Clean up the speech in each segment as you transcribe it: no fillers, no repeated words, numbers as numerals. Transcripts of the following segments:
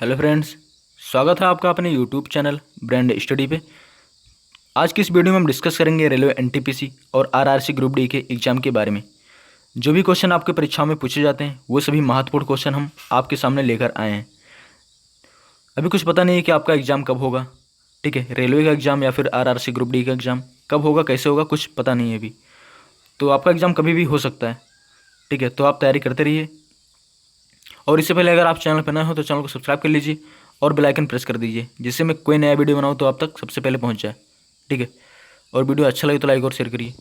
Hello friends, स्वागत है आपका अपने यूट्यूब चैनल ब्रांड स्टडी पे। आज की इस वीडियो में हम डिस्कस करेंगे रेलवे एनटीपीसी और आरआरसी ग्रुप डी के एग्जाम के बारे में। जो भी क्वेश्चन आपके परीक्षाओं में पूछे जाते हैं वो सभी महत्वपूर्ण क्वेश्चन हम आपके सामने लेकर आए हैं। अभी कुछ पता नहीं है कि आपका एग्ज़ाम कब होगा, ठीक है, रेलवे का एग्ज़ाम या फिर आरआरसी ग्रुप डी का एग्ज़ाम कब होगा, कैसे होगा, कुछ पता नहीं है अभी। तो आपका एग्ज़ाम कभी भी हो सकता है, ठीक है। तो आप तैयारी करते रहिए। और इससे पहले अगर आप चैनल पर नए हो तो चैनल को सब्सक्राइब कर लीजिए और बेल आइकन प्रेस कर दीजिए, जिससे मैं कोई नया वीडियो बनाऊँ तो आप तक सबसे पहले पहुंच जाए, ठीक है। और वीडियो अच्छा लगे तो लाइक और शेयर करिए।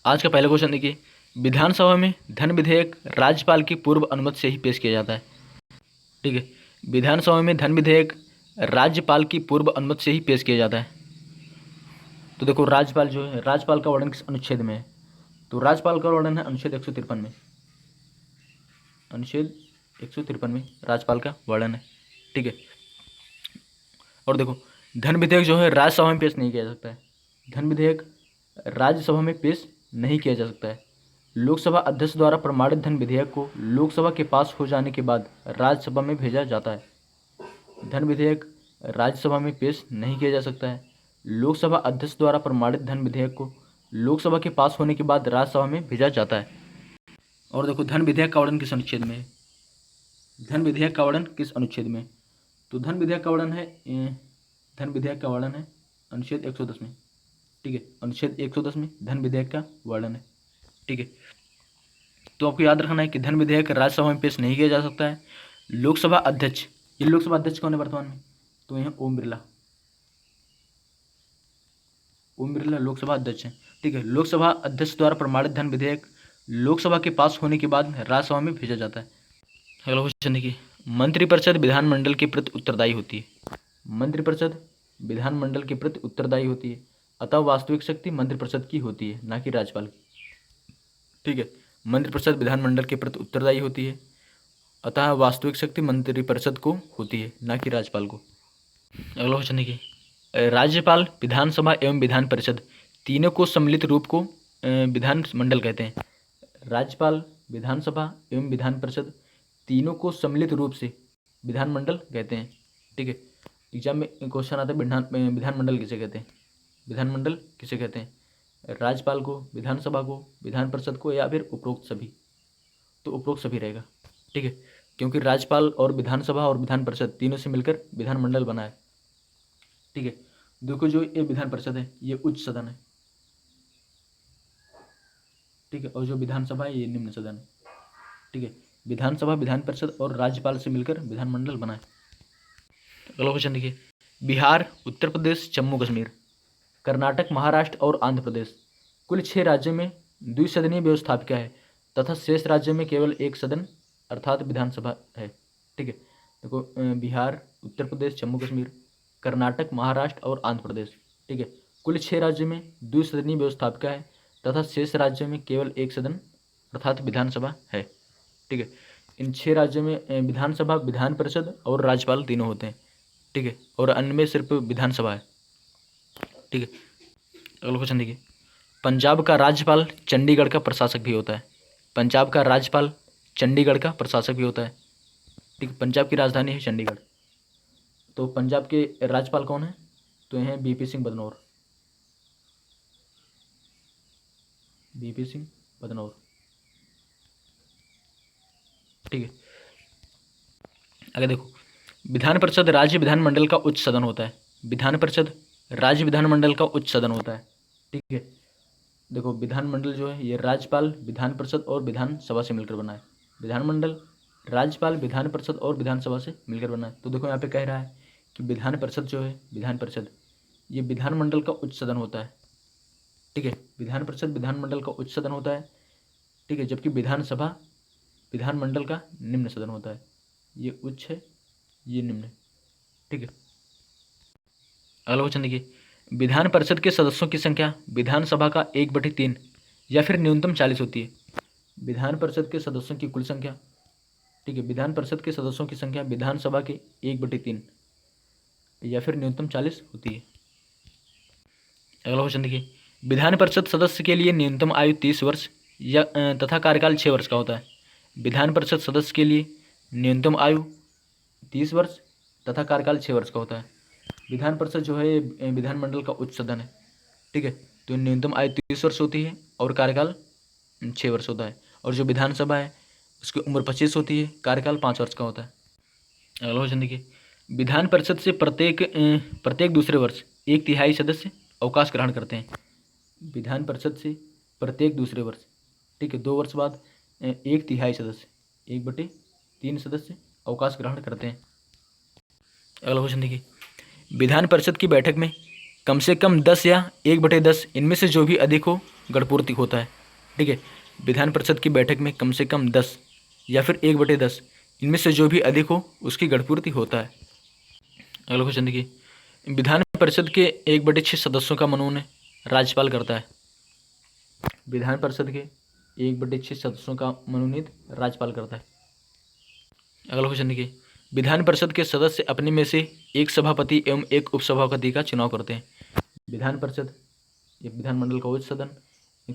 आज का पहला क्वेश्चन देखिए, विधानसभा में धन विधेयक राज्यपाल की पूर्व अनुमति से ही पेश किया जाता है, ठीक है। विधानसभा में धन विधेयक राज्यपाल की पूर्व अनुमति से ही पेश किया जाता है। तो देखो, राज्यपाल जो है, राज्यपाल का वर्णन किस अनुच्छेद में है? तो राज्यपाल का वर्णन है अनुच्छेद 153 में। अनुच्छेद 153 में राज्यपाल का वर्णन है, ठीक है। और देखो, धन विधेयक जो है राज्यसभा में पेश नहीं किया जा सकता है। धन विधेयक राज्यसभा में पेश नहीं किया जा सकता है। लोकसभा अध्यक्ष द्वारा प्रमाणित धन विधेयक को लोकसभा के पास हो जाने के बाद राज्यसभा में भेजा जाता है। धन विधेयक राज्यसभा में पेश नहीं किया जा सकता है। लोकसभा अध्यक्ष द्वारा प्रमाणित धन विधेयक को लोकसभा के पास होने के बाद राज्यसभा में भेजा जाता है। और देखो, धन विधेयक का वर्णन किस अनुच्छेद में है? धन विधेयक का वर्णन किस अनुच्छेद में? तो धन विधेयक का वर्णन है अनुच्छेद 110 में, ठीक है। अनुच्छेद 110 में धन विधेयक का वर्णन है, ठीक है। तो आपको याद रखना है कि धन विधेयक राज्यसभा में पेश नहीं किया जा सकता है। लोकसभा अध्यक्ष, ये लोकसभा अध्यक्ष कौन है वर्तमान में? तो यह ओम बिरला लोकसभा अध्यक्ष हैं, ठीक है। लोकसभा अध्यक्ष द्वारा प्रमाणित धन विधेयक लोकसभा के पास होने के बाद राज्यसभा में भेजा जाता है। अगला क्वेश्चन देखिए, मंत्रिपरिषद विधानमंडल के प्रति उत्तरदायी होती है। मंत्रिपरिषद विधानमंडल के प्रति उत्तरदायी होती है, अतः वास्तविक शक्ति मंत्रिपरिषद की होती है, ना कि राज्यपाल की, ठीक है। मंत्रिपरिषद विधानमंडल के प्रति उत्तरदायी होती है, अतः वास्तविक शक्ति मंत्रिपरिषद को होती है, ना कि राज्यपाल को। अगला क्वेश्चन देखिए, राज्यपाल, विधानसभा एवं विधान परिषद तीनों को सम्मिलित रूप को विधानमंडल कहते हैं। राज्यपाल, विधानसभा एवं विधान परिषद तीनों को सम्मिलित रूप से विधानमंडल कहते हैं, ठीक है। एग्जाम में क्वेश्चन आता है विधानमंडल किसे कहते हैं? विधानमंडल किसे कहते हैं? राज्यपाल को, विधानसभा को, विधान परिषद को, या फिर उपरोक्त सभी? तो उपरोक्त सभी रहेगा, ठीक है, क्योंकि राज्यपाल और विधानसभा और विधान परिषद तीनों से मिलकर विधानमंडल बना है, ठीक है। देखो, जो ये विधान परिषद है ये उच्च सदन है, ठीक है, और जो विधानसभा है ये निम्न सदन है, ठीक है। विधानसभा, विधान परिषद और राज्यपाल से मिलकर विधानमंडल बना है। अगला क्वेश्चन देखिए, बिहार, उत्तर प्रदेश, जम्मू कश्मीर, कर्नाटक, महाराष्ट्र और आंध्र प्रदेश कुल 6 राज्यों में द्विसदनीय व्यवस्थापिका है तथा शेष राज्यों में केवल एक सदन अर्थात विधानसभा है, ठीक है। देखो, बिहार, उत्तर प्रदेश, जम्मू कश्मीर, कर्नाटक, महाराष्ट्र और आंध्र प्रदेश, ठीक है, कुल 6 राज्यों में द्विसदनीय व्यवस्थापिका है तथा शेष राज्यों में केवल एक सदन अर्थात विधानसभा है, ठीक है। इन 6 राज्यों में विधानसभा, विधान परिषद और राज्यपाल तीनों होते हैं, ठीक है, और अन्य में सिर्फ विधानसभा है, ठीक है। अगला क्वेश्चन देखिए, पंजाब का राज्यपाल चंडीगढ़ का प्रशासक भी होता है। पंजाब का राज्यपाल चंडीगढ़ का प्रशासक भी होता है, ठीक है। पंजाब की राजधानी है चंडीगढ़। तो पंजाब के राज्यपाल कौन है? तो यह हैं बीपी सिंह बदनौर, बीपी सिंह बदनौर, ठीक है। आगे देखो, विधान परिषद राज्य विधानमंडल का उच्च सदन होता है। विधान परिषद राज्य विधानमंडल का उच्च सदन होता है, ठीक है। देखो, विधानमंडल जो है ये राज्यपाल, विधान परिषद और विधानसभा से मिलकर बना है। विधानमंडल राज्यपाल, विधान परिषद और विधानसभा से मिलकर बना है। तो देखो, यहाँ पे कह रहा है कि विधान परिषद जो है, विधान परिषद ये विधानमंडल का उच्च सदन होता है, ठीक है। विधान परिषद विधानमंडल का उच्च सदन होता है, ठीक है, जबकि विधानसभा विधानमंडल का निम्न सदन होता है। ये उच्च है, ये निम्न है, ठीक है। अगला क्वेश्चन देखिए, विधान परिषद के सदस्यों की संख्या विधानसभा का 1/3 या फिर न्यूनतम 40 होती है। विधान परिषद के सदस्यों की कुल संख्या, ठीक है, विधान परिषद के सदस्यों की संख्या विधानसभा के 1/3 या फिर न्यूनतम 40 होती है। अगला क्वेश्चन देखिए, विधान परिषद सदस्य के लिए न्यूनतम आयु 30 वर्ष या तथा कार्यकाल 6 वर्ष का होता है। विधान परिषद सदस्य के लिए न्यूनतम आयु 30 वर्ष तथा कार्यकाल 6 वर्ष का होता है। विधान परिषद जो है ये विधानमंडल का उच्च सदन है, ठीक है। तो न्यूनतम आयु 30 वर्ष होती है और कार्यकाल 6 वर्ष होता है। और जो विधानसभा है उसकी उम्र 25 होती है, कार्यकाल 5 वर्ष का होता है। अगला क्वेश्चन देखिए, विधान परिषद से प्रत्येक दूसरे वर्ष 1/3 सदस्य अवकाश ग्रहण करते हैं। विधान परिषद से प्रत्येक दूसरे वर्ष, ठीक है, 2 वर्ष बाद 1/3 सदस्य, 1/3 सदस्य अवकाश ग्रहण करते हैं। अगला क्वेश्चन देखिए, विधान परिषद की बैठक में कम से कम 10 या 1/10 इनमें से जो भी अधिक हो गणपूर्ति होता है, ठीक है। विधान परिषद की बैठक में कम से कम 10 या फिर 1/10 इनमें से जो भी अधिक हो उसकी गणपूर्ति होता है। अगला क्वेश्चन देखिए, विधान परिषद के 1/6 सदस्यों का मनोनयन राज्यपाल करता है। विधान परिषद के 1/6 सदस्यों का मनोनीत राज्यपाल करता है। अगला क्वेश्चन देखिए, विधान परिषद के सदस्य अपने में से एक सभापति एवं एक उपसभापति का चुनाव करते हैं। विधान परिषद या विधानमंडल का उच्च सदन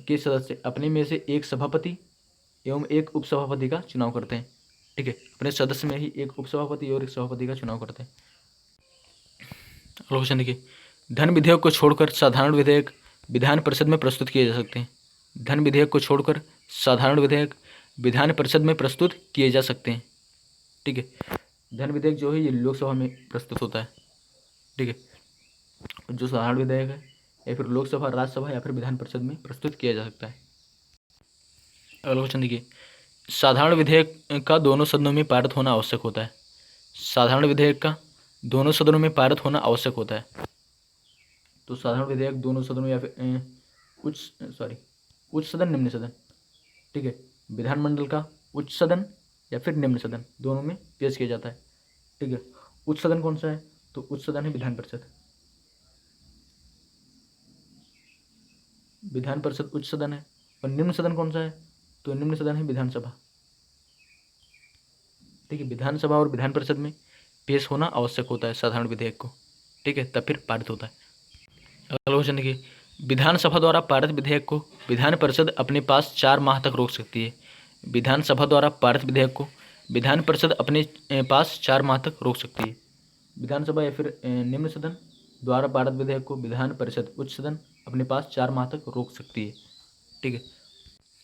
के सदस्य अपने में से एक सभापति एवं एक उपसभापति का चुनाव करते हैं, ठीक है। अपने सदस्य में ही एक उपसभापति और एक सभापति का चुनाव करते हैं। अगला क्वेश्चन देखिए, धन विधेयक को छोड़कर साधारण विधेयक विधान परिषद में प्रस्तुत किए जा सकते हैं। धन विधेयक को छोड़कर साधारण विधेयक विधान परिषद में प्रस्तुत किए जा सकते हैं, ठीक है। धन विधेयक जो है ये लोकसभा में प्रस्तुत होता है, ठीक है। जो साधारण विधेयक है या फिर लोकसभा, राज्यसभा या फिर विधान परिषद में प्रस्तुत किया जा सकता है। अगला क्वेश्चन देखिए, साधारण विधेयक का दोनों सदनों में पारित होना आवश्यक होता है। साधारण विधेयक का दोनों सदनों में पारित होना आवश्यक होता है। तो साधारण विधेयक दोनों सदनों या फिर उच्च सदन, निम्न सदन, ठीक है। विधानमंडल का उच्च सदन या फिर निम्न सदन दोनों में पेश किया जाता है, ठीक है। उच्च सदन कौन सा है? तो उच्च सदन है विधान परिषद। विधान परिषद उच्च सदन है। और निम्न सदन कौन सा है? तो निम्न सदन है विधानसभा, ठीक है। विधानसभा और विधान परिषद में पेश होना आवश्यक होता है साधारण विधेयक को, ठीक है, तब फिर पारित होता है। अगला क्वेश्चन देखिए, विधानसभा द्वारा पारित विधेयक को विधान परिषद अपने पास 4 माह तक रोक सकती है। विधानसभा द्वारा पारित विधेयक को विधान परिषद अपने पास 4 माह तक रोक सकती है। विधानसभा या फिर निम्न सदन द्वारा पारित विधेयक को विधान परिषद उच्च सदन अपने पास 4 माह तक रोक सकती है, ठीक है।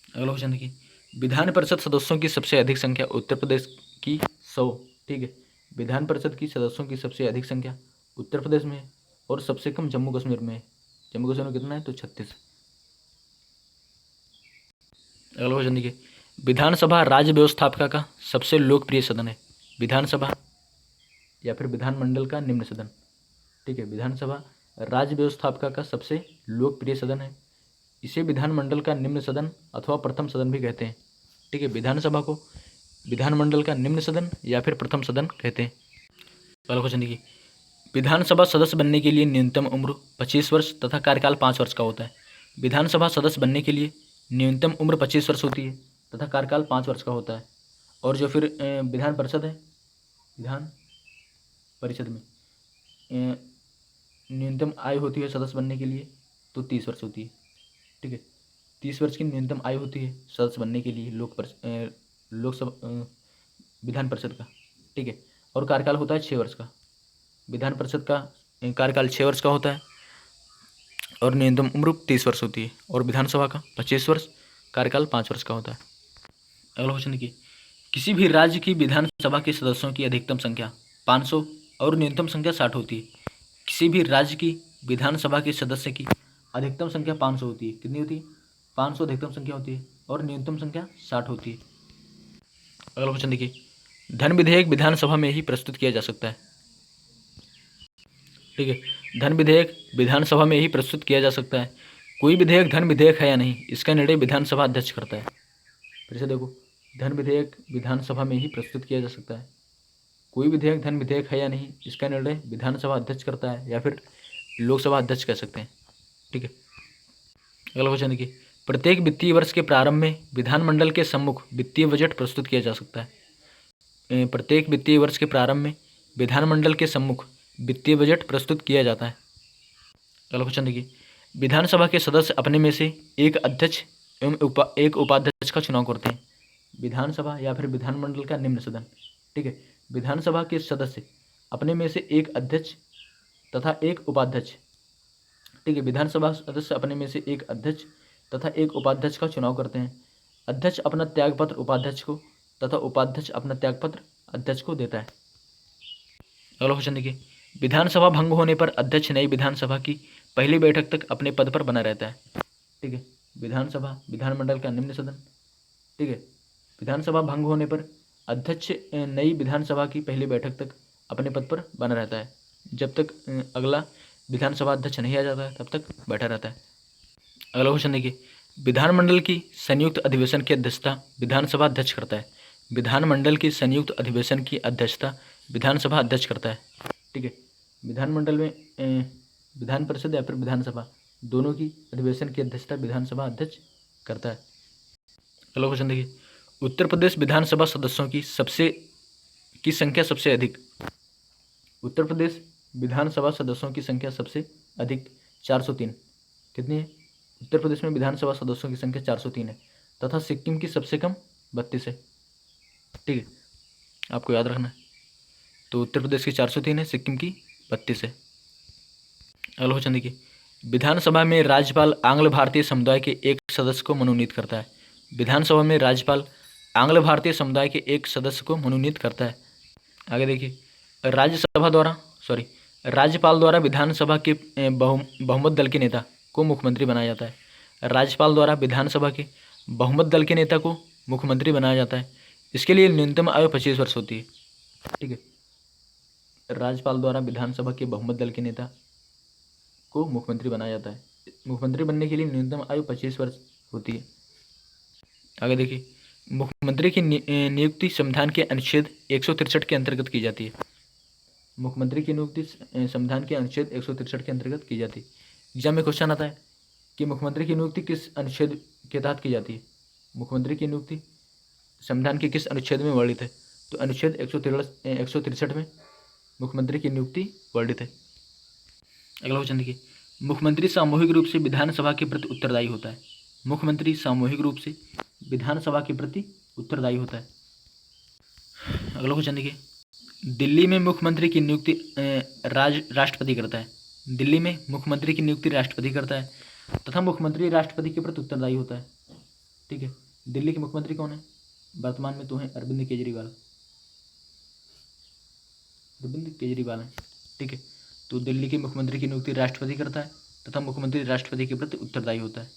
अगला क्वेश्चन देखिए, विधान परिषद सदस्यों की सबसे अधिक संख्या उत्तर प्रदेश की 100, ठीक है। विधान परिषद की सदस्यों की सबसे अधिक संख्या उत्तर प्रदेश में है और सबसे कम जम्मू कश्मीर में है। जम्मू कश्मीर में कितना है? तो 36। अगला क्वेश्चन देखिए, विधानसभा राज्य व्यवस्थापिका का सबसे लोकप्रिय सदन है। विधानसभा या फिर विधानमंडल का निम्न सदन, ठीक है। विधानसभा राज्य व्यवस्थापिका का सबसे लोकप्रिय सदन है। इसे विधानमंडल का निम्न सदन अथवा प्रथम सदन भी कहते हैं, ठीक है। विधानसभा को विधानमंडल का निम्न सदन या फिर प्रथम सदन कहते हैं। अगला क्वेश्चन देखिए, विधानसभा सदस्य बनने के लिए न्यूनतम उम्र 25 वर्ष तथा कार्यकाल 5 वर्ष का होता है। विधानसभा सदस्य बनने के लिए न्यूनतम उम्र 25 वर्ष होती है तथा कार्यकाल 5 वर्ष का होता है। और जो फिर विधान परिषद है, विधान परिषद में न्यूनतम आयु होती है सदस्य बनने के लिए तो 30 वर्ष होती है, ठीक है। 30 वर्ष की न्यूनतम आयु होती है सदस्य बनने के लिए लोकसभा विधान परिषद का, ठीक है। और कार्यकाल होता है 6 वर्ष का। विधान परिषद का कार्यकाल 6 वर्ष का होता है और न्यूनतम उम्र 30 वर्ष होती है। और विधानसभा का 25 वर्ष, कार्यकाल 5 वर्ष का होता है। अगला क्वेश्चन देखिए, किसी भी राज्य की विधानसभा के सदस्यों की अधिकतम संख्या 500 और न्यूनतम संख्या 60 होती है। किसी भी राज्य की विधानसभा के सदस्य की अधिकतम संख्या 500 होती है। कितनी होती है? 500 अधिकतम संख्या होती है और न्यूनतम संख्या 60 होती है। अगला क्वेश्चन देखिए, धन विधेयक विधानसभा में ही प्रस्तुत किया जा सकता है, ठीक है। धन विधेयक विधानसभा में ही प्रस्तुत किया जा सकता है। कोई विधेयक धन विधेयक है या नहीं, इसका निर्णय विधानसभा अध्यक्ष करता है। फिर से देखो, धन विधेयक विधानसभा में ही प्रस्तुत किया जा सकता है। कोई विधेयक धन विधेयक है या नहीं, इसका निर्णय विधानसभा अध्यक्ष करता है या फिर लोकसभा अध्यक्ष कह सकते हैं, ठीक है। अगला क्वेश्चन देखिए, प्रत्येक वित्तीय वर्ष के प्रारंभ में विधानमंडल के सम्मुख वित्तीय बजट प्रस्तुत किया जा सकता है। प्रत्येक वित्तीय वर्ष के प्रारंभ में विधानमंडल के सम्मुख वित्तीय बजट प्रस्तुत किया जाता है। अगला क्वेश्चन देखिए, विधानसभा के सदस्य अपने में से एक अध्यक्ष एवं एक उपाध्यक्ष का चुनाव करते हैं। विधानसभा या फिर विधानमंडल का निम्न सदन, ठीक है। विधानसभा के सदस्य अपने में से एक अध्यक्ष तथा एक उपाध्यक्ष, ठीक है, विधानसभा सदस्य अपने में से एक अध्यक्ष तथा एक उपाध्यक्ष का चुनाव करते हैं। अध्यक्ष अपना त्यागपत्र उपाध्यक्ष को तथा उपाध्यक्ष अपना त्यागपत्र अध्यक्ष को देता है। अगला क्वेश्चन देखिए, विधानसभा भंग होने पर अध्यक्ष नई विधानसभा की पहली बैठक तक अपने पद पर बना रहता है। ठीक है, विधानसभा विधानमंडल का निम्न सदन, ठीक है, विधानसभा भंग होने पर अध्यक्ष नई विधानसभा की पहली बैठक तक अपने पद पर बना रहता है। जब तक अगला विधानसभा अध्यक्ष नहीं आ जाता है तब तक बैठा रहता है। अगला क्वेश्चन देखिए, विधानमंडल की संयुक्त अधिवेशन की अध्यक्षता विधानसभा अध्यक्ष करता है। विधानमंडल की संयुक्त अधिवेशन की अध्यक्षता विधानसभा अध्यक्ष करता है। ठीक है, विधानमंडल में विधान परिषद या फिर विधानसभा दोनों की अधिवेशन की अध्यक्षता विधानसभा अध्यक्ष करता है। अगला क्वेश्चन देखिए, उत्तर प्रदेश विधानसभा सदस्यों की संख्या सबसे अधिक। उत्तर प्रदेश विधानसभा सदस्यों की संख्या सबसे अधिक 403। कितनी है? उत्तर प्रदेश में विधानसभा सदस्यों की संख्या 403 है तथा सिक्किम की सबसे कम 32 है। ठीक है, आपको याद रखना है। तो उत्तर प्रदेश की 403 है, सिक्किम की 32 है। अगला क्वेश्चन देखिए, विधानसभा में राज्यपाल आंग्ल भारतीय समुदाय के एक सदस्य को मनोनीत करता है। विधानसभा में राज्यपाल आंग्ल भारतीय समुदाय के एक सदस्य को मनोनीत करता है। आगे देखिए, राज्यपाल द्वारा विधानसभा के बहुमत दल के नेता को मुख्यमंत्री बनाया जाता है। राज्यपाल द्वारा विधानसभा के बहुमत दल के नेता को मुख्यमंत्री बनाया जाता है। इसके लिए न्यूनतम आयु 25 वर्ष होती है। ठीक है, राज्यपाल द्वारा विधानसभा के बहुमत दल के नेता को मुख्यमंत्री बनाया जाता है। मुख्यमंत्री बनने के लिए न्यूनतम आयु 25 वर्ष होती है। आगे देखिए, मुख्यमंत्री की नियुक्ति संविधान के अनुच्छेद 163 के अंतर्गत की जाती है। मुख्यमंत्री की नियुक्ति संविधान के अनुच्छेद 163 के अंतर्गत की जाती है। एग्जाम में क्वेश्चन आता है कि मुख्यमंत्री की नियुक्ति किस अनुच्छेद के तहत की जाती है। मुख्यमंत्री की नियुक्ति संविधान के किस अनुच्छेद में वर्णित है? तो अनुच्छेद 163 में मुख्यमंत्री की नियुक्ति वर्णित है। अगला क्वेश्चन देखिए, मुख्यमंत्री सामूहिक रूप से विधानसभा के प्रति उत्तरदायी होता है। मुख्यमंत्री सामूहिक रूप से विधानसभा के प्रति उत्तरदायी होता है। अगला क्वेश्चन देखिए, दिल्ली में मुख्यमंत्री की नियुक्ति राष्ट्रपति करता है। दिल्ली में मुख्यमंत्री की नियुक्ति राष्ट्रपति करता है तथा मुख्यमंत्री राष्ट्रपति के प्रति उत्तरदायी होता है। ठीक है, दिल्ली के मुख्यमंत्री कौन है? वर्तमान में तो हैं अरविंद केजरीवाल। अरविंद केजरीवाल हैं। ठीक है, तो दिल्ली के मुख्यमंत्री की नियुक्ति राष्ट्रपति करता है तथा मुख्यमंत्री राष्ट्रपति के प्रति उत्तरदायी होता है।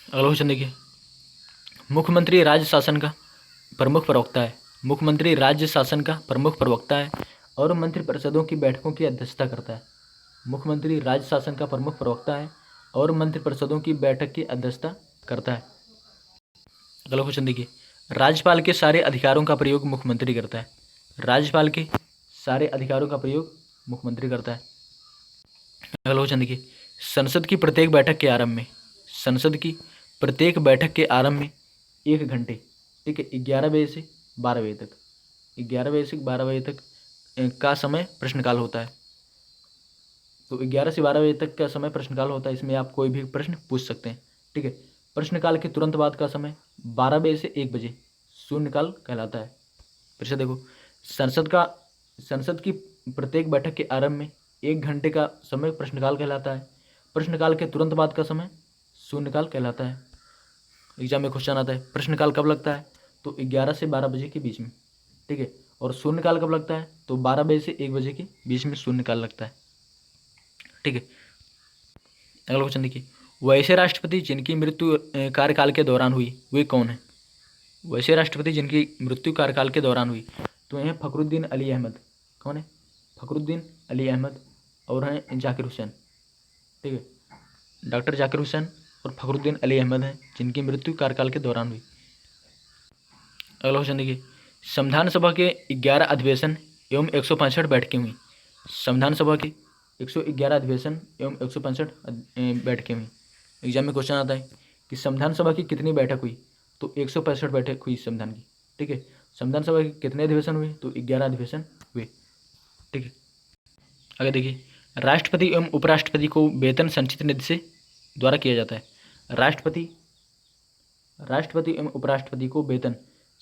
अगला क्वेश्चन देखिए, मुख्यमंत्री राज्य शासन का प्रमुख प्रवक्ता है। मुख्यमंत्री राज्य शासन का प्रमुख प्रवक्ता है और मंत्रिपरिषदों की बैठकों की अध्यक्षता करता है। मुख्यमंत्री राज्य शासन का प्रमुख प्रवक्ता है और मंत्रिपरिषदों की बैठक की अध्यक्षता करता है। अगला क्वेश्चन देखिए, राज्यपाल के सारे अधिकारों का प्रयोग मुख्यमंत्री करता है। राज्यपाल के सारे अधिकारों का प्रयोग मुख्यमंत्री करता है। अगला क्वेश्चन देखिए, संसद की प्रत्येक बैठक के आरंभ में 1 घंटे, ठीक है, 11 बजे से 12 बजे तक 11 बजे से 12 बजे तक का समय प्रश्नकाल होता है। तो 11 से 12 बजे तक का समय प्रश्नकाल होता है। इसमें आप कोई भी प्रश्न पूछ सकते हैं। ठीक है, प्रश्नकाल के तुरंत बाद का समय 12 बजे से 1 बजे शून्यकाल कहलाता है। फिर से देखो, संसद की प्रत्येक बैठक के आरंभ में 1 घंटे का समय प्रश्नकाल कहलाता है। प्रश्नकाल के तुरंत बाद का समय शून्यकाल कहलाता है। एग्जाम में क्वेश्चन आता है प्रश्नकाल कब लगता है? तो 11 से 12 बजे के बीच में। ठीक है, और शून्यकाल कब लगता है? तो 12 बजे से 1 बजे के बीच में शून्यकाल लगता है। ठीक है, अगला क्वेश्चन देखिए, वैसे राष्ट्रपति जिनकी मृत्यु कार्यकाल के दौरान हुई वे कौन है? वैसे राष्ट्रपति जिनकी मृत्यु कार्यकाल के दौरान हुई तो हैं फखरुद्दीन अली अहमद। कौन है? फखरुद्दीन अली अहमद और हैं जाकिर हुसैन। ठीक है, डॉक्टर जाकिर हुसैन और फखरुद्दीन अली अहमद हैं जिनकी मृत्यु कार्यकाल के दौरान हुई। अगला क्वेश्चन देखिए, संविधान सभा के 11 अधिवेशन एवं 165 बैठकें हुई। संविधान सभा के 111 अधिवेशन एवं 165 बैठकें हुई। एग्जाम में क्वेश्चन आता है कि संविधान सभा की कितनी बैठक हुई? तो 165 बैठक हुई संविधान की। ठीक है, संविधान सभा के कितने अधिवेशन हुए? तो 11 अधिवेशन हुए। ठीक है, आगे देखिए, राष्ट्रपति एवं उपराष्ट्रपति को वेतन संचित निधि से द्वारा किया जाता है। राष्ट्रपति एवं उपराष्ट्रपति को वेतन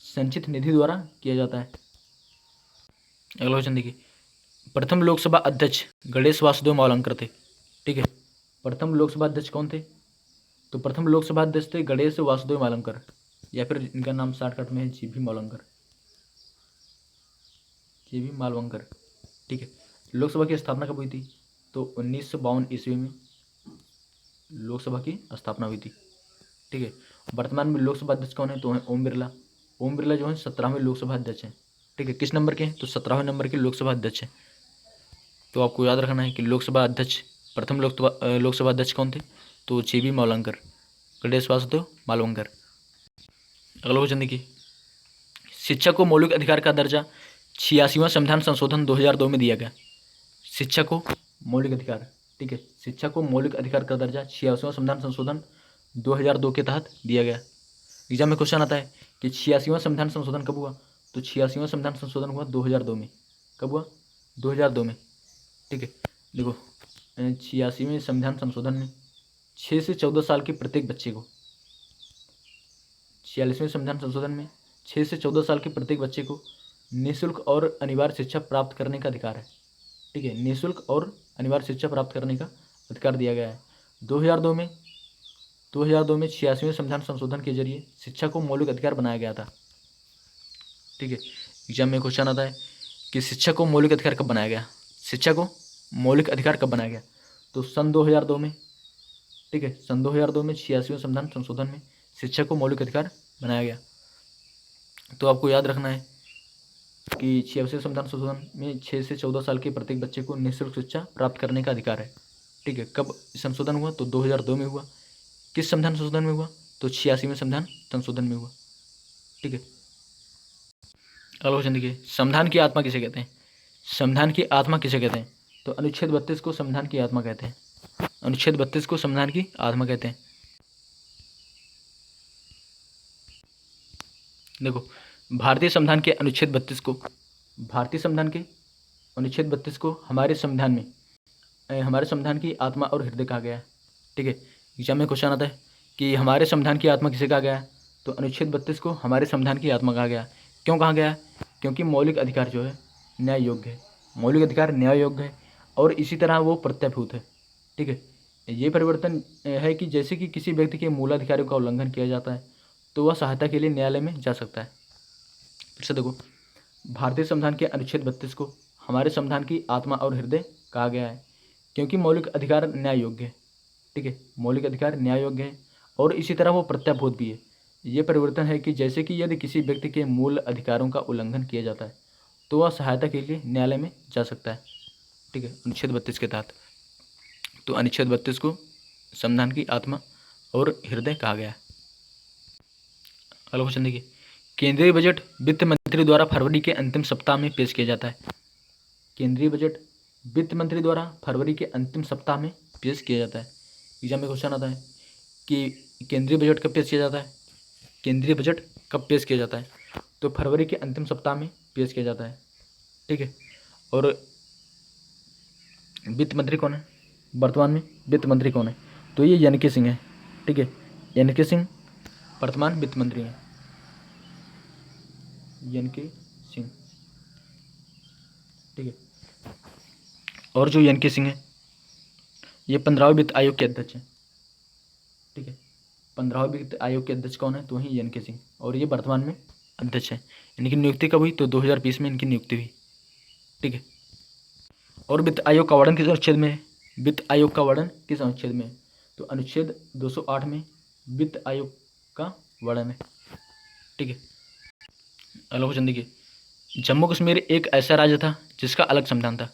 संचित निधि द्वारा किया जाता है। अगला क्वेश्चन देखिए, प्रथम लोकसभा अध्यक्ष गणेश वासुदेव मावलंकर थे। ठीक है, प्रथम लोकसभा अध्यक्ष कौन थे? तो प्रथम लोकसभा अध्यक्ष थे गणेश वासुदेव मावलंकर, या फिर इनका नाम शॉर्टकट में है जीबी मावलंकर, जीबी मालवंकर। ठीक है, लोकसभा की स्थापना कब हुई थी? तो 1952 ईस्वी में लोकसभा की स्थापना हुई थी। ठीक है, वर्तमान में लोकसभा अध्यक्ष कौन है? तो है ओम बिरला। ओम बिरला जो है 17वें लोकसभा अध्यक्ष हैं। ठीक है, किस नंबर के हैं? तो 17वें नंबर के लोकसभा अध्यक्ष हैं। तो आपको याद रखना है कि लोकसभा अध्यक्ष, प्रथम लोकसभा अध्यक्ष कौन थे? तो जीबी मावलंकर, गणेश वासुदेव मालवंकर। अगला क्वेश्चन देखिए, शिक्षा को मौलिक अधिकार का दर्जा 86वां संविधान संशोधन 2002 में दिया गया। शिक्षा को मौलिक अधिकार, ठीक है, शिक्षा को मौलिक अधिकार का दर्जा 86वां संविधान संशोधन 2002 के तहत दिया गया। एग्जाम में क्वेश्चन आता है कि 86वां संविधान संशोधन कब हुआ? तो 86वां संविधान संशोधन हुआ 2002 में। कब हुआ? 2002 में। ठीक है, देखो 86वें संविधान संशोधन में 6 से 14 साल के प्रत्येक बच्चे को, 46वें संविधान संशोधन में 6 से 14 साल के प्रत्येक बच्चे को निःशुल्क और अनिवार्य शिक्षा प्राप्त करने का अधिकार है। ठीक है, निःशुल्क और अनिवार्य शिक्षा प्राप्त करने का अधिकार दिया गया है। 2002 में 86वें संविधान संशोधन के जरिए शिक्षा को मौलिक अधिकार बनाया गया था। ठीक है, एग्जाम में क्वेश्चन आता है कि शिक्षा को मौलिक अधिकार कब बनाया गया? शिक्षा को मौलिक अधिकार कब बनाया गया? तो सन 2002 में। ठीक है, सन 2002 में 86वें संविधान संशोधन में शिक्षा को मौलिक अधिकार बनाया गया। तो आपको याद रखना है कि 86वें संविधान संशोधन में 6 से 14 साल के प्रत्येक बच्चे को निःशुल्क शिक्षा प्राप्त करने का अधिकार है। ठीक है, कब संशोधन हुआ? तो 2002 में हुआ। किस संविधान संशोधन में हुआ? तो 86वें संविधान संशोधन में हुआ। ठीक है, अगला क्वेश्चन देखिए, संविधान की आत्मा किसे कहते हैं? संविधान की आत्मा किसे कहते हैं? तो अनुच्छेद 32 को संविधान की आत्मा कहते हैं। अनुच्छेद 32 को संविधान की आत्मा कहते हैं। देखो, भारतीय संविधान के अनुच्छेद 32 को, भारतीय संविधान के अनुच्छेद 32 को हमारे संविधान में हमारे संविधान की आत्मा और हृदय कहा गया है। ठीक है, एग्जाम में क्वेश्चन आता है कि हमारे संविधान की आत्मा किसे कहा गया है? तो अनुच्छेद 32 को हमारे संविधान की आत्मा कहा गया है। क्यों कहा गया है? क्योंकि मौलिक अधिकार जो है न्याय योग्य है, मौलिक अधिकार न्याय योग्य है और इसी तरह वो प्रत्यभूत है। ठीक है, ये परिवर्तन है कि जैसे कि किसी व्यक्ति के मूलाधिकारों का उल्लंघन किया जाता है तो वह सहायता के लिए न्यायालय में जा सकता है। फिर से देखो, भारतीय संविधान के अनुच्छेद 32 को हमारे संविधान की आत्मा और हृदय कहा गया है क्योंकि मौलिक अधिकार न्याय योग्य है। ठीक है, मौलिक अधिकार न्याय योग्य है और इसी तरह वो प्रत्याभूत भी है। ये परिवर्तन है कि जैसे कि यदि किसी व्यक्ति के मूल अधिकारों का उल्लंघन किया जाता है तो वह सहायता के लिए न्यायालय में जा सकता है। ठीक है, अनुच्छेद 32 के तहत। तो अनुच्छेद 32 को संविधान की आत्मा और हृदय कहा गया है। अगला क्वेश्चन देखिए, केंद्रीय बजट वित्त मंत्री द्वारा फरवरी के अंतिम सप्ताह में पेश किया जाता है। केंद्रीय बजट वित्त मंत्री द्वारा फरवरी के अंतिम सप्ताह में पेश किया जाता है। एग्जाम में क्वेश्चन आता है कि केंद्रीय बजट कब पेश किया जाता है? केंद्रीय बजट कब पेश किया जाता है? तो फरवरी के अंतिम सप्ताह में पेश किया जाता है। ठीक है, और वित्त मंत्री कौन है वर्तमान में? वित्त मंत्री कौन है? तो ये एन के सिंह है। ठीक है, एन के सिंह वर्तमान वित्त मंत्री हैं, एन के सिंह। ठीक है, और जो एन के सिंह है ये 15वें वित्त आयोग के अध्यक्ष हैं। ठीक है, 15वें वित्त आयोग के अध्यक्ष कौन है? तो वही एन के सिंह, और ये वर्तमान में अध्यक्ष हैं। इनकी नियुक्ति कब हुई? तो 2020 में इनकी नियुक्ति हुई। ठीक है, और वित्त आयोग का वर्णन किस अनुच्छेद में है? वित्त आयोग का वर्णन किस अनुच्छेद में है? तो अनुच्छेद 208 में वित्त आयोग का वर्णन है। ठीक है, अगला क्वेश्चन देखिए, जम्मू कश्मीर एक ऐसा राज्य था जिसका अलग संविधान था।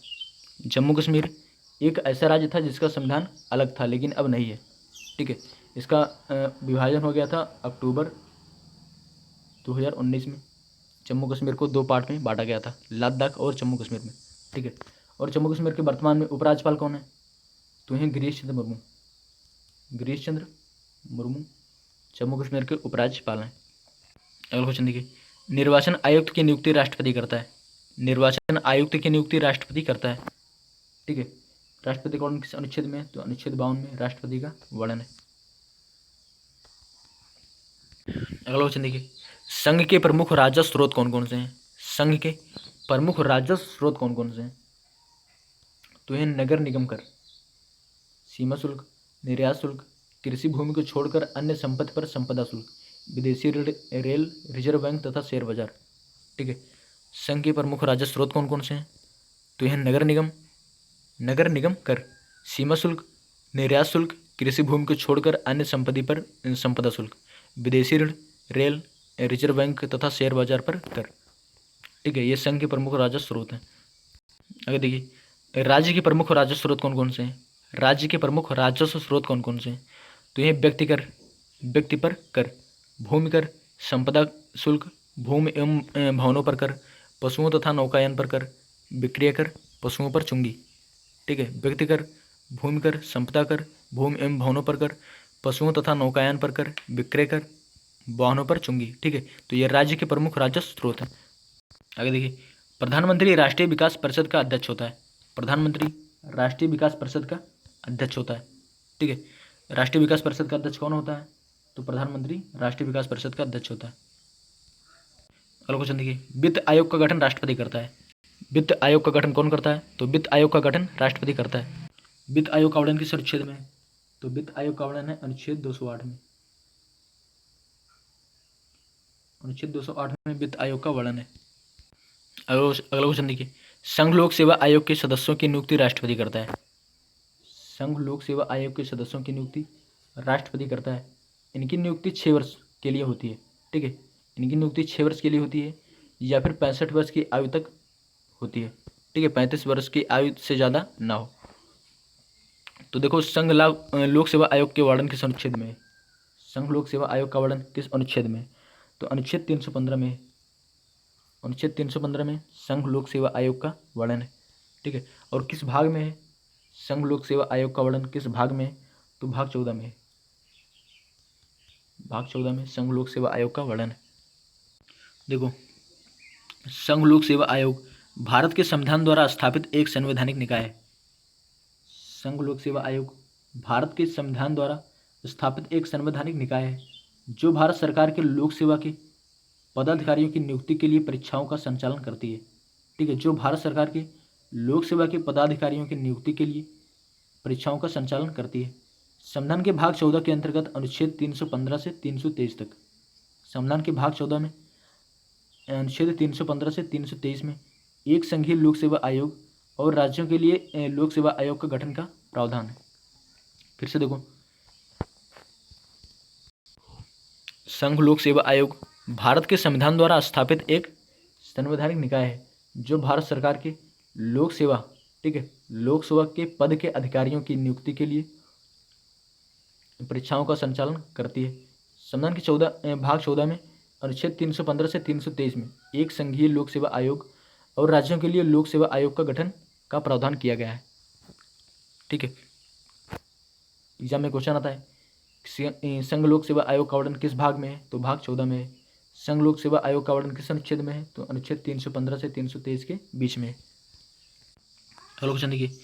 जम्मू कश्मीर एक ऐसा राज्य था जिसका संविधान अलग था लेकिन अब नहीं है। ठीक है, इसका विभाजन हो गया था अक्टूबर 2019 में। जम्मू कश्मीर को दो पार्ट में बांटा गया था, लद्दाख और जम्मू कश्मीर में। ठीक है, और जम्मू कश्मीर के वर्तमान में उपराज्यपाल कौन है? तो हैं गिरीश चंद्र मुर्मू। गिरीश चंद्र मुर्मू जम्मू कश्मीर के उपराज्यपाल हैं। अगला क्वेश्चन देखिए, निर्वाचन आयुक्त की नियुक्ति राष्ट्रपति करता है। निर्वाचन आयुक्त की नियुक्ति राष्ट्रपति करता है। ठीक है, राष्ट्रपति कौन किस अनुच्छेद में? तो अनुच्छेद 52 में राष्ट्रपति का वर्णन है। अगला क्वेश्चन देखिए, संघ के प्रमुख राजस्व स्रोत कौन कौन से हैं? संघ के प्रमुख राजस्व स्रोत कौन कौन से हैं? तो ये नगर निगम कर, सीमा शुल्क, निर्यात शुल्क, कृषि भूमि को छोड़कर अन्य संपत्ति पर संपदा शुल्क, विदेशी ऋण, रेल, रिजर्व बैंक तथा शेयर बाजार। ठीक है, संघ के प्रमुख राजस्व स्रोत कौन कौन से हैं? तो यह नगर निगम कर, सीमा शुल्क, निर्यात शुल्क, कृषि भूमि को छोड़कर अन्य संपत्ति पर संपदा शुल्क, विदेशी ऋण, रेल, रिजर्व बैंक तथा शेयर बाजार पर कर। ठीक है, ये संघ के प्रमुख राजस्व स्रोत हैं। अगर देखिए राज्य के प्रमुख राजस्व स्रोत कौन कौन से हैं? राज्य के प्रमुख राजस्व स्रोत कौन कौन से हैं? तो ये व्यक्ति पर कर, भूमि कर, संपदा शुल्क, भूमि एवं भवनों पर कर, पशुओं तथा नौकायन पर कर, विक्रय कर, पशुओं पर चुंगी। ठीक है, व्यक्ति कर, भूमि कर, संपदा कर, भूमि एवं भवनों पर कर, पशुओं तथा नौकायन पर कर, विक्रय कर, वाहनों पर चुंगी। ठीक है, तो ये राज्य के प्रमुख राजस्व स्रोत हैं। आगे देखिए, प्रधानमंत्री राष्ट्रीय विकास परिषद का अध्यक्ष होता है। प्रधानमंत्री राष्ट्रीय विकास परिषद का अध्यक्ष होता है। ठीक है, राष्ट्रीय विकास परिषद का अध्यक्ष कौन होता है? तो प्रधानमंत्री राष्ट्रीय विकास परिषद का अध्यक्ष होता है। अगला क्वेश्चन देखिए, वित्त आयोग का गठन राष्ट्रपति करता है। वित्त आयोग का गठन कौन करता है? तो वित्त आयोग का गठन राष्ट्रपति करता है। वित्त आयोग का वर्णन किस अनुच्छेद में है? तो वित्त आयोग का वर्णन है अनुच्छेद 208 में। अनुच्छेद 208 में वित्त आयोग का वर्णन है। अगला क्वेश्चन देखिए, संघ लोक सेवा आयोग के सदस्यों की नियुक्ति राष्ट्रपति करता है। संघ लोक सेवा आयोग के सदस्यों की नियुक्ति राष्ट्रपति करता है। इनकी नियुक्ति 6 वर्ष के लिए होती है। ठीक है, इनकी नियुक्ति 6 वर्ष के लिए होती है या फिर 65 वर्ष की आयु तक होती है। ठीक है, 35 वर्ष की आयु से ज़्यादा ना हो। तो देखो, संघ लोक सेवा आयोग के वर्णन किस अनुच्छेद में है? संघ लोक सेवा आयोग का वर्णन किस अनुच्छेद में है? तो अनुच्छेद 315 में है। अनुच्छेद 315 में संघ लोक सेवा आयोग का वर्णन है। ठीक है, और किस भाग में है संघ लोक सेवा आयोग का वर्णन? किस भाग में है? तो भाग 14 में है। भाग 14 में संघ लोक सेवा आयोग का वर्णन है। देखो, संघ लोक सेवा आयोग भारत के संविधान द्वारा स्थापित एक संवैधानिक निकाय है। संघ लोक सेवा आयोग भारत के संविधान द्वारा स्थापित एक संवैधानिक निकाय है जो भारत सरकार के लोक सेवा के पदाधिकारियों की नियुक्ति के लिए परीक्षाओं का संचालन करती है। ठीक है, जो भारत सरकार के लोक सेवा के पदाधिकारियों की नियुक्ति के लिए परीक्षाओं का संचालन करती है। संविधान के भाग 14 के अंतर्गत अनुच्छेद 315 से 323 तक, संविधान के भाग 14 में अनुच्छेद 315 से 323 में एक संघीय लोक सेवा आयोग और राज्यों के लिए लोक सेवा आयोग का गठन का प्रावधान है। फिर से देखो, संघ लोक सेवा आयोग भारत के संविधान द्वारा स्थापित एक संवैधानिक निकाय है जो भारत सरकार के लोक सेवा, ठीक है, लोक सेवा के पद के अधिकारियों की नियुक्ति के लिए परीक्षाओं का संचालन करती है। संविधान के भाग 14 में अनुच्छेद 315 से 323 में एक संघीय लोक सेवा आयोग और राज्यों के लिए लोक सेवा आयोग का गठन का प्रावधान किया गया है। ठीक है, एग्जाम में क्वेश्चन आता है, संघ लोक सेवा आयोग का वर्णन किस भाग में है? तो भाग 14 में है। संघ लोक सेवा आयोग का वर्णन किस अनुच्छेद में है? तो अनुच्छेद 315 से 323 के बीच में है। अगला क्वेश्चन देखिए,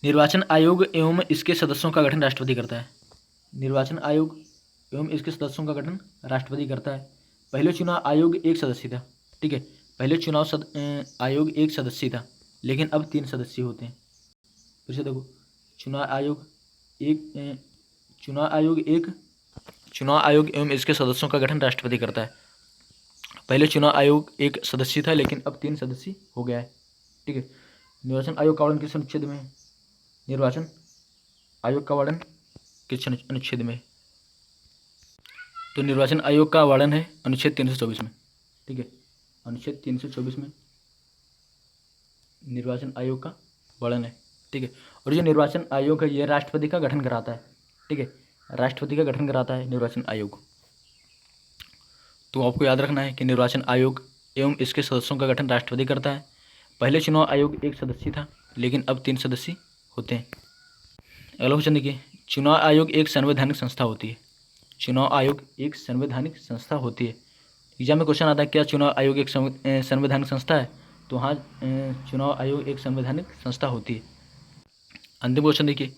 निर्वाचन आयोग एवं इसके सदस्यों का गठन राष्ट्रपति करता है। निर्वाचन आयोग एवं इसके सदस्यों का गठन राष्ट्रपति करता है। पहले चुनाव आयोग एक सदस्य था। ठीक है, पहले चुनाव आयोग एक सदस्य था, लेकिन अब 3 सदस्य होते हैं। फिर से देखो, चुनाव आयोग एवं इसके सदस्यों का गठन राष्ट्रपति करता है। पहले चुनाव आयोग एक सदस्य था, लेकिन अब 3 सदस्य हो गया है। ठीक है, निर्वाचन आयोग का वर्णन किस अनुच्छेद में है? निर्वाचन आयोग का वर्णन किस अनुच्छेद में है? तो निर्वाचन आयोग का वर्णन है अनुच्छेद 324 में। ठीक है, अनुच्छेद 324 में निर्वाचन आयोग का वर्णन है। ठीक है, और जो निर्वाचन आयोग है ये राष्ट्रपति का गठन कराता है। ठीक है, राष्ट्रपति का गठन कराता है निर्वाचन आयोग। तो आपको याद रखना है कि निर्वाचन आयोग एवं इसके सदस्यों का गठन राष्ट्रपति करता है। पहले चुनाव आयोग एक सदस्य था, लेकिन अब 3 सदस्य होते हैं। अगला क्वेश्चन देखिए, चुनाव आयोग एक संवैधानिक संस्था होती है। चुनाव आयोग एक संवैधानिक संस्था होती है। एग्जाम में क्वेश्चन आता है, क्या चुनाव आयोग एक संवैधानिक संस्था है? तो हाँ, चुनाव आयोग एक संवैधानिक संस्था होती है। अंतिम क्वेश्चन देखिए,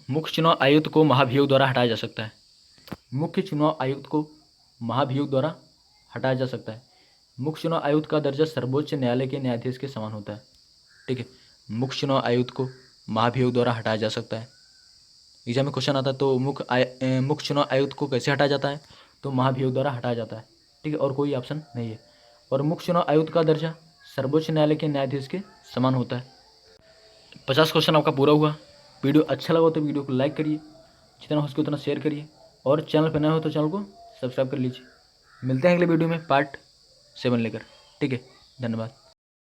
मुख्य चुनाव आयुक्त को महाभियोग द्वारा हटाया जा सकता है। मुख्य चुनाव आयुक्त को महाभियोग द्वारा हटाया जा सकता है। मुख्य चुनाव आयुक्त का दर्जा सर्वोच्च न्यायालय के न्यायाधीश के समान होता है। ठीक है, मुख्य चुनाव आयुक्त को महाभियोग द्वारा हटाया जा सकता है। एग्जाम में क्वेश्चन आता है तो मुख्य चुनाव आयुक्त को कैसे हटाया जाता है, तो महाभियोग द्वारा हटाया जाता है। ठीक है, और कोई ऑप्शन नहीं है। और मुख्य चुनाव आयुक्त का दर्जा सर्वोच्च न्यायालय के न्यायाधीश के समान होता है। 50 क्वेश्चन आपका पूरा हुआ। वीडियो अच्छा लगा हो तो वीडियो को लाइक करिए, जितना हो सके उतना शेयर करिए, और चैनल पर नए हो तो चैनल को सब्सक्राइब कर लीजिए। मिलते हैं अगले वीडियो में पार्ट 7 लेकर। ठीक है, धन्यवाद।